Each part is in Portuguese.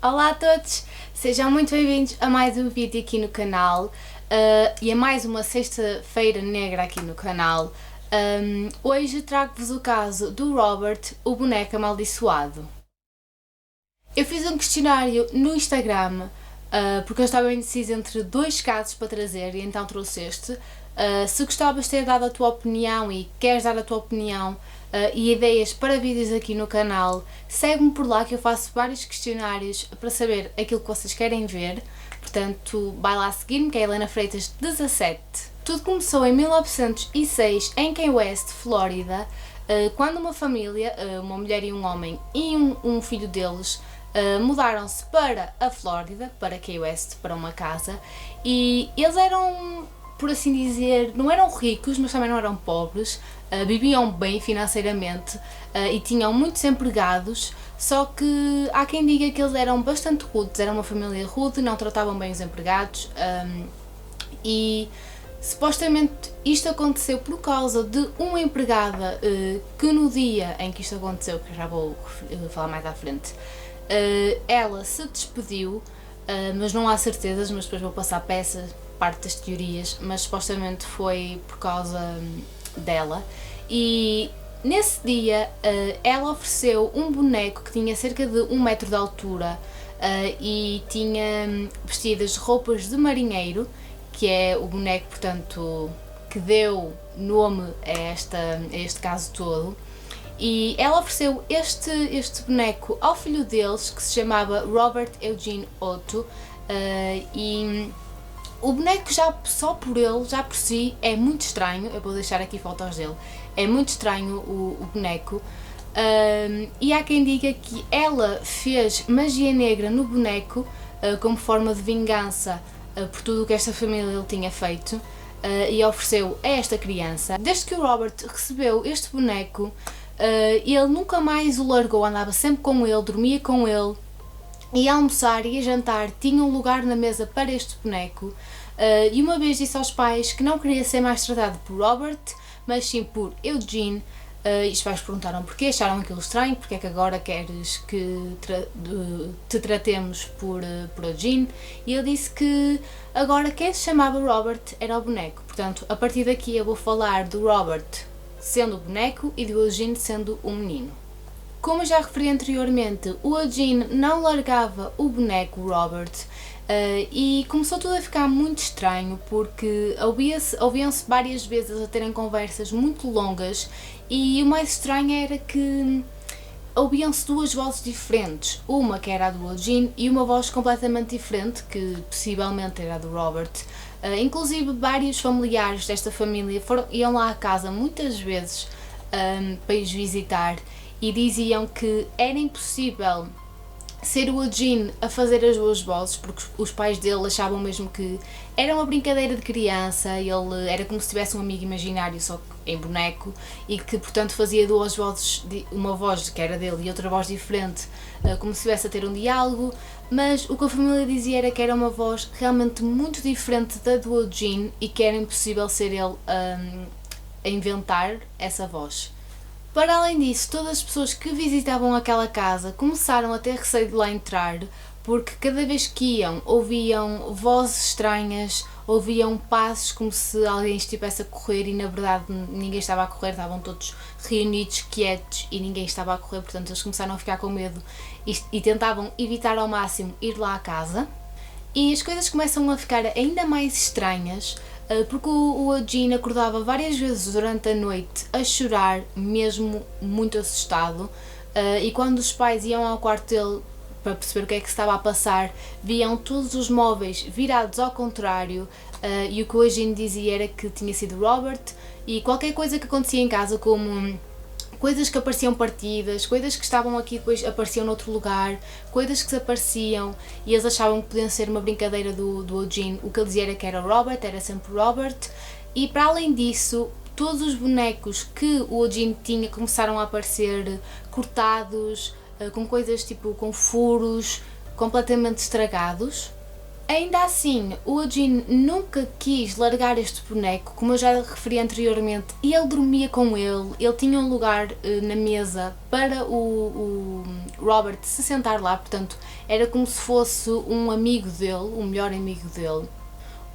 Olá a todos, sejam muito bem-vindos a mais um vídeo aqui no canal e a mais uma sexta-feira negra aqui no canal. Hoje trago-vos o caso do Robert, o boneco amaldiçoado. Eu fiz um questionário no Instagram porque eu estava indecisa entre dois casos para trazer e então trouxe este. Se gostavas de ter dado a tua opinião e queres dar a tua opinião e ideias para vídeos aqui no canal, segue-me por lá que eu faço vários questionários para saber aquilo que vocês querem ver. Portanto, vai lá seguir-me, que é Helena Freitas 17. Tudo começou em 1906 em Key West, Flórida, quando uma família, uma mulher e um homem e um filho deles, mudaram-se para a Flórida, para Key West, para uma casa, e eles eram, por assim dizer, não eram ricos, mas também não eram pobres, viviam bem financeiramente e tinham muitos empregados, só que há quem diga que eles eram bastante rudes, eram uma família rude, não tratavam bem os empregados e supostamente isto aconteceu por causa de uma empregada que no dia em que isto aconteceu, que eu já vou falar mais à frente, ela se despediu, mas não há certezas, mas depois vou passar para essa parte das teorias, mas supostamente foi por causa dela. E nesse dia ela ofereceu um boneco que tinha cerca de 1 metro de altura e tinha vestidas roupas de marinheiro, que é o boneco, portanto, que deu nome a este caso todo. E ela ofereceu este boneco ao filho deles, que se chamava Robert Eugene Otto, e o boneco já só por ele, já por si, é muito estranho. Eu vou deixar aqui fotos dele. É muito estranho o boneco. E há quem diga que ela fez magia negra no boneco como forma de vingança por tudo o que esta família lhe tinha feito e ofereceu a esta criança. Desde que o Robert recebeu este boneco, ele nunca mais o largou, andava sempre com ele, dormia com ele, e a almoçar e a jantar tinha um lugar na mesa para este boneco. E uma vez disse aos pais que não queria ser mais tratado por Robert, mas sim por Eugene. E os pais perguntaram porquê, acharam aquilo estranho, porque é que agora queres que te tratemos por Eugene, e ele disse que agora quem se chamava Robert era o boneco. Portanto, a partir daqui eu vou falar do Robert sendo o boneco e do Eugene sendo o menino. Como já referi anteriormente, o Eugene não largava o boneco Robert e começou tudo a ficar muito estranho, porque ouviam-se várias vezes a terem conversas muito longas, e o mais estranho era que ouviam-se duas vozes diferentes, uma que era a do Eugene e uma voz completamente diferente, que possivelmente era a do Robert. Inclusive vários familiares desta família iam lá à casa muitas vezes para os visitar, e diziam que era impossível ser o Eugene a fazer as duas vozes, porque os pais dele achavam mesmo que era uma brincadeira de criança, ele era como se tivesse um amigo imaginário, só que em boneco, e que portanto fazia duas vozes, uma voz que era dele e outra voz diferente, como se estivesse a ter um diálogo, mas o que a família dizia era que era uma voz realmente muito diferente da do Eugene e que era impossível ser ele a inventar essa voz. Para além disso, todas as pessoas que visitavam aquela casa começaram a ter receio de lá entrar, porque cada vez que iam, ouviam vozes estranhas, ouviam passos como se alguém estivesse a correr, e na verdade ninguém estava a correr, estavam todos reunidos, quietos, e ninguém estava a correr. Portanto, eles começaram a ficar com medo e tentavam evitar ao máximo ir lá à casa. E as coisas começam a ficar ainda mais estranhas, porque o Eugene acordava várias vezes durante a noite a chorar, mesmo muito assustado, e quando os pais iam ao quarto dele para perceber o que é que se estava a passar, viam todos os móveis virados ao contrário, e o que o Eugene dizia era que tinha sido Robert, e qualquer coisa que acontecia em casa, como coisas que apareciam partidas, coisas que estavam aqui depois apareciam noutro lugar, coisas que desapareciam, e eles achavam que podiam ser uma brincadeira do Eugene. O que ele dizia era que era Robert, era sempre Robert. E para além disso, todos os bonecos que o Eugene tinha começaram a aparecer cortados, com coisas tipo com furos, completamente estragados. Ainda assim, o Eugene nunca quis largar este boneco, como eu já referi anteriormente, e ele dormia com ele, ele tinha um lugar na mesa para o Robert se sentar lá, portanto era como se fosse um amigo dele, um melhor amigo dele.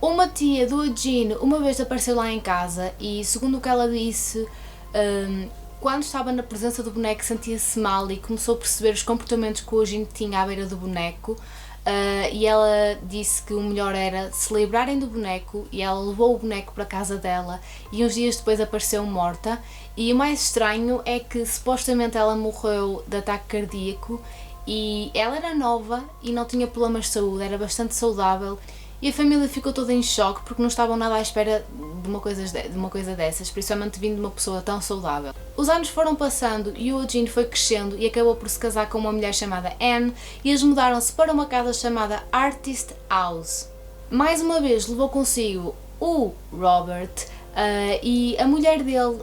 Uma tia do Eugene uma vez apareceu lá em casa e, segundo o que ela disse, quando estava na presença do boneco sentia-se mal e começou a perceber os comportamentos que o Eugene tinha à beira do boneco. E ela disse que o melhor era se livrarem do boneco, e ela levou o boneco para a casa dela e uns dias depois apareceu morta. E o mais estranho é que supostamente ela morreu de ataque cardíaco e ela era nova e não tinha problemas de saúde, era bastante saudável. E a família ficou toda em choque porque não estavam nada à espera de uma coisa dessas, principalmente vindo de uma pessoa tão saudável. Os anos foram passando e o Eugene foi crescendo e acabou por se casar com uma mulher chamada Anne e eles mudaram-se para uma casa chamada Artist House. Mais uma vez levou consigo o Robert e a mulher dele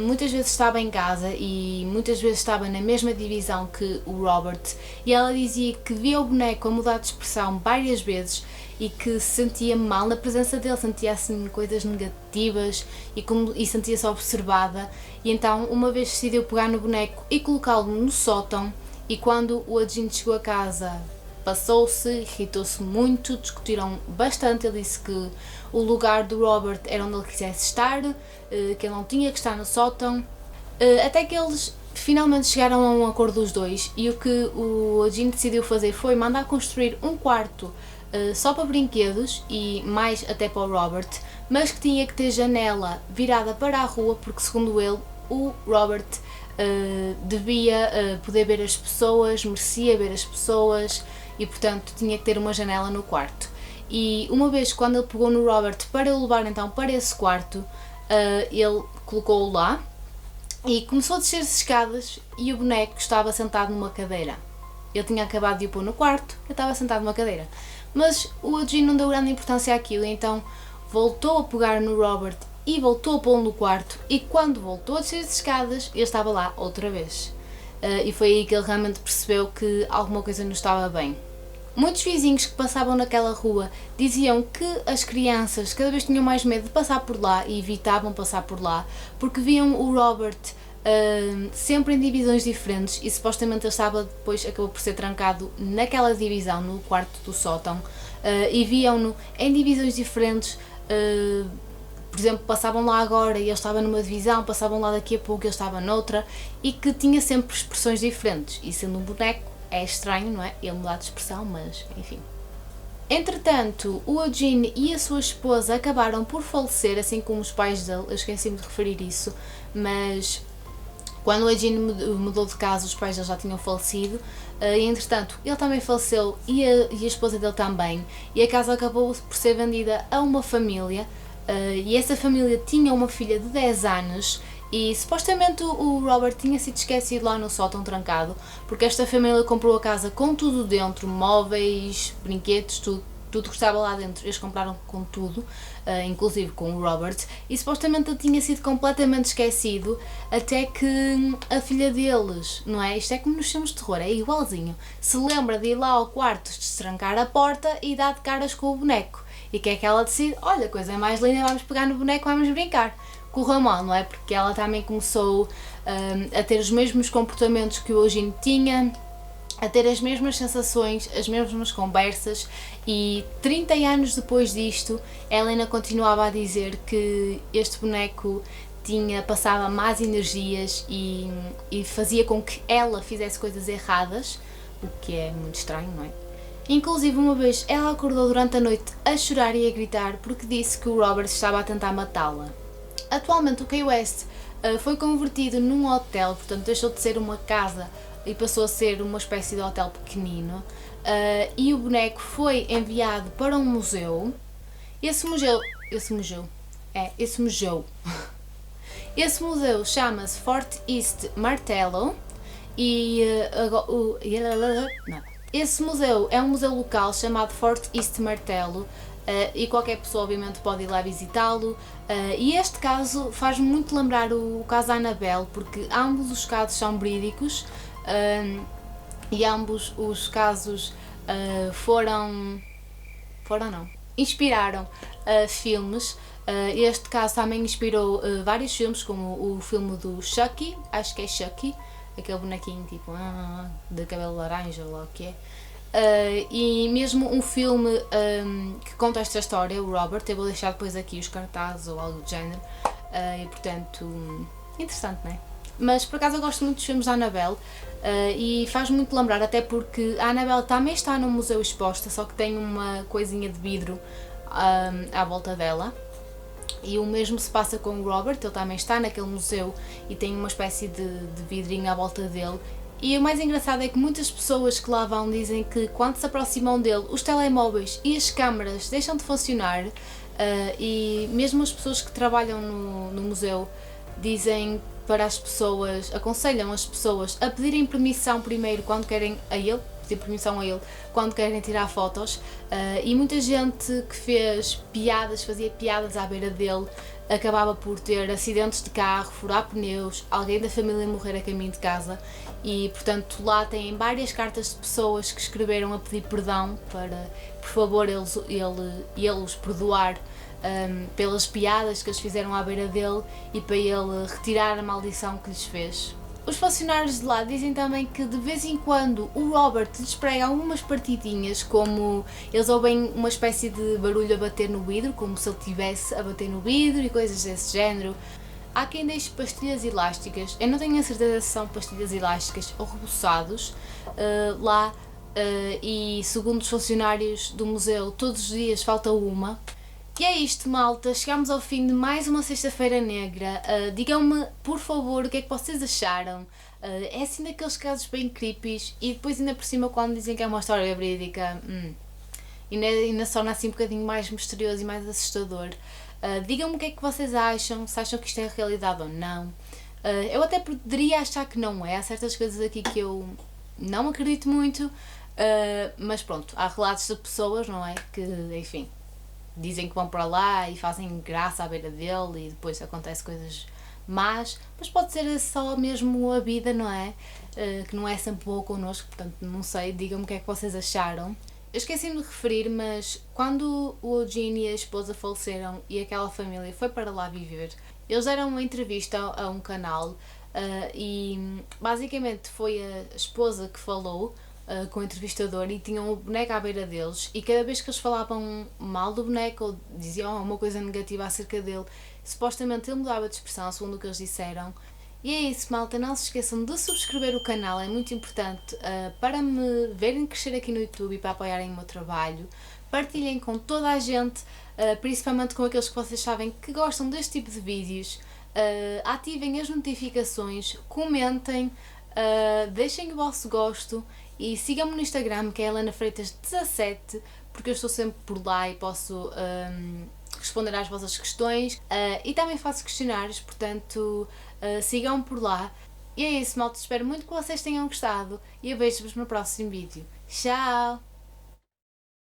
muitas vezes estava em casa e muitas vezes estava na mesma divisão que o Robert, e ela dizia que via o boneco a mudar de expressão várias vezes e que se sentia mal na presença dele, sentia assim coisas negativas e sentia-se observada. E então uma vez decidiu pegar no boneco e colocá-lo no sótão, e quando o Eugene chegou a casa passou-se, irritou-se muito, discutiram bastante. Ele disse que o lugar do Robert era onde ele quisesse estar, que ele não tinha que estar no sótão, até que eles finalmente chegaram a um acordo dos dois, e o que o Eugene decidiu fazer foi mandar construir um quarto só para brinquedos e mais até para o Robert, mas que tinha que ter janela virada para a rua, porque segundo ele, o Robert devia poder ver as pessoas, merecia ver as pessoas, e portanto tinha que ter uma janela no quarto. E uma vez quando ele pegou no Robert para o levar então para esse quarto, ele colocou-o lá e começou a descer as escadas e o boneco estava sentado numa cadeira. Ele tinha acabado de o pôr no quarto, ele estava sentado numa cadeira. Mas o Eugene não deu grande importância àquilo, então voltou a pegar no Robert e voltou a pô-lo no quarto, e quando voltou a descer as escadas, ele estava lá outra vez. E foi aí que ele realmente percebeu que alguma coisa não estava bem. Muitos vizinhos que passavam naquela rua diziam que as crianças cada vez tinham mais medo de passar por lá e evitavam passar por lá, porque viam o Robert sempre em divisões diferentes, e supostamente ele depois acabou por ser trancado naquela divisão, no quarto do sótão, e viam-no em divisões diferentes. Por exemplo, passavam lá agora e ele estava numa divisão, passavam lá daqui a pouco e ele estava noutra, e que tinha sempre expressões diferentes, e sendo um boneco é estranho, não é? Ele mudar de expressão, mas enfim. Entretanto, o Eugene e a sua esposa acabaram por falecer, assim como os pais dele. Eu esqueci-me de referir isso, mas quando o Eugene mudou de casa, os pais dele já tinham falecido, e entretanto ele também faleceu e a esposa dele também, e a casa acabou por ser vendida a uma família, e essa família tinha uma filha de 10 anos, e supostamente o Robert tinha sido esquecido lá no sótão trancado, porque esta família comprou a casa com tudo dentro, móveis, brinquedos, tudo que estava lá dentro, eles compraram com tudo, inclusive com o Robert, e supostamente ele tinha sido completamente esquecido, até que a filha deles, não é? Isto é como nos filmes de terror, é igualzinho, se lembra de ir lá ao quarto, destrancar a porta e dar de caras com o boneco. E que é que ela decide? Olha, coisa mais linda, vamos pegar no boneco, vamos brincar. Correu mal, não é? Porque ela também começou a ter os mesmos comportamentos que o Eugene tinha, a ter as mesmas sensações, as mesmas conversas, e 30 anos depois disto, ela ainda continuava a dizer que este boneco passava más energias e fazia com que ela fizesse coisas erradas, o que é muito estranho, não é? Inclusive uma vez ela acordou durante a noite a chorar e a gritar porque disse que o Robert estava a tentar matá-la. Atualmente o Key West foi convertido num hotel, portanto deixou de ser uma casa e passou a ser uma espécie de hotel pequenino, e o boneco foi enviado para um museu. Esse museu chama-se Fort East Martello, e esse museu é um museu local chamado Fort East Martello, e qualquer pessoa obviamente pode ir lá visitá-lo, e este caso faz-me muito lembrar o caso Annabelle, porque ambos os casos são verídicos, e ambos os casos inspiraram filmes. Este caso também inspirou vários filmes, como o filme do Chucky, acho que é Chucky, aquele bonequinho tipo de cabelo laranja ou lá o que é. E mesmo um filme que conta esta história, o Robert, eu vou deixar depois aqui os cartazes ou algo do género, e portanto, interessante, não é? Mas por acaso eu gosto muito dos filmes da Annabelle, e faz muito lembrar, até porque a Annabelle também está no museu exposta, só que tem uma coisinha de vidro à volta dela. E o mesmo se passa com o Robert, ele também está naquele museu e tem uma espécie de vidrinho à volta dele. E o mais engraçado é que muitas pessoas que lá vão dizem que quando se aproximam dele, os telemóveis e as câmaras deixam de funcionar, e mesmo as pessoas que trabalham no museu dizem para as pessoas, aconselham as pessoas a pedirem permissão primeiro quando querem pedir permissão a ele quando querem tirar fotos, e muita gente que fazia piadas à beira dele, acabava por ter acidentes de carro, furar pneus, alguém da família morrer a caminho de casa, e portanto lá têm várias cartas de pessoas que escreveram a pedir perdão para, por favor, ele os perdoar pelas piadas que eles fizeram à beira dele e para ele retirar a maldição que lhes fez. Os funcionários de lá dizem também que de vez em quando o Robert lhes prega algumas partidinhas, como eles ouvem uma espécie de barulho a bater no vidro, como se ele estivesse a bater no vidro e coisas desse género. Há quem deixe pastilhas elásticas, eu não tenho a certeza se são pastilhas elásticas ou reboçados lá, e segundo os funcionários do museu, todos os dias falta uma. E é isto, malta, chegamos ao fim de mais uma sexta-feira negra. Digam-me, por favor, o que é que vocês acharam. É assim daqueles casos bem creepies e depois ainda por cima quando dizem que é uma história verídica, ainda torna assim um bocadinho mais misterioso e mais assustador. Digam-me o que é que vocês acham, se acham que isto é realidade ou não. Eu até poderia achar que não é, há certas coisas aqui que eu não acredito muito, mas pronto, há relatos de pessoas, não é, que enfim, dizem que vão para lá e fazem graça à beira dele e depois acontece coisas más, mas pode ser só mesmo a vida, não é? Que não é sempre boa connosco, portanto não sei, digam-me o que é que vocês acharam. Eu esqueci-me de referir, mas quando o Eugene e a esposa faleceram e aquela família foi para lá viver, eles deram uma entrevista a um canal, e basicamente foi a esposa que falou com o entrevistador e tinham o boneco à beira deles e cada vez que eles falavam mal do boneco ou diziam uma coisa negativa acerca dele, supostamente ele mudava de expressão, segundo o que eles disseram. E é isso, malta, não se esqueçam de subscrever o canal, é muito importante para me verem crescer aqui no YouTube e para apoiarem o meu trabalho. Partilhem com toda a gente, principalmente com aqueles que vocês sabem que gostam deste tipo de vídeos. Ativem as notificações, comentem, deixem o vosso gosto e sigam-me no Instagram, que é Helena Freitas 17, porque eu estou sempre por lá e posso responder às vossas questões, e também faço questionários, portanto sigam-me por lá. E é isso, malta, espero muito que vocês tenham gostado e eu vejo-vos no próximo vídeo. Tchau!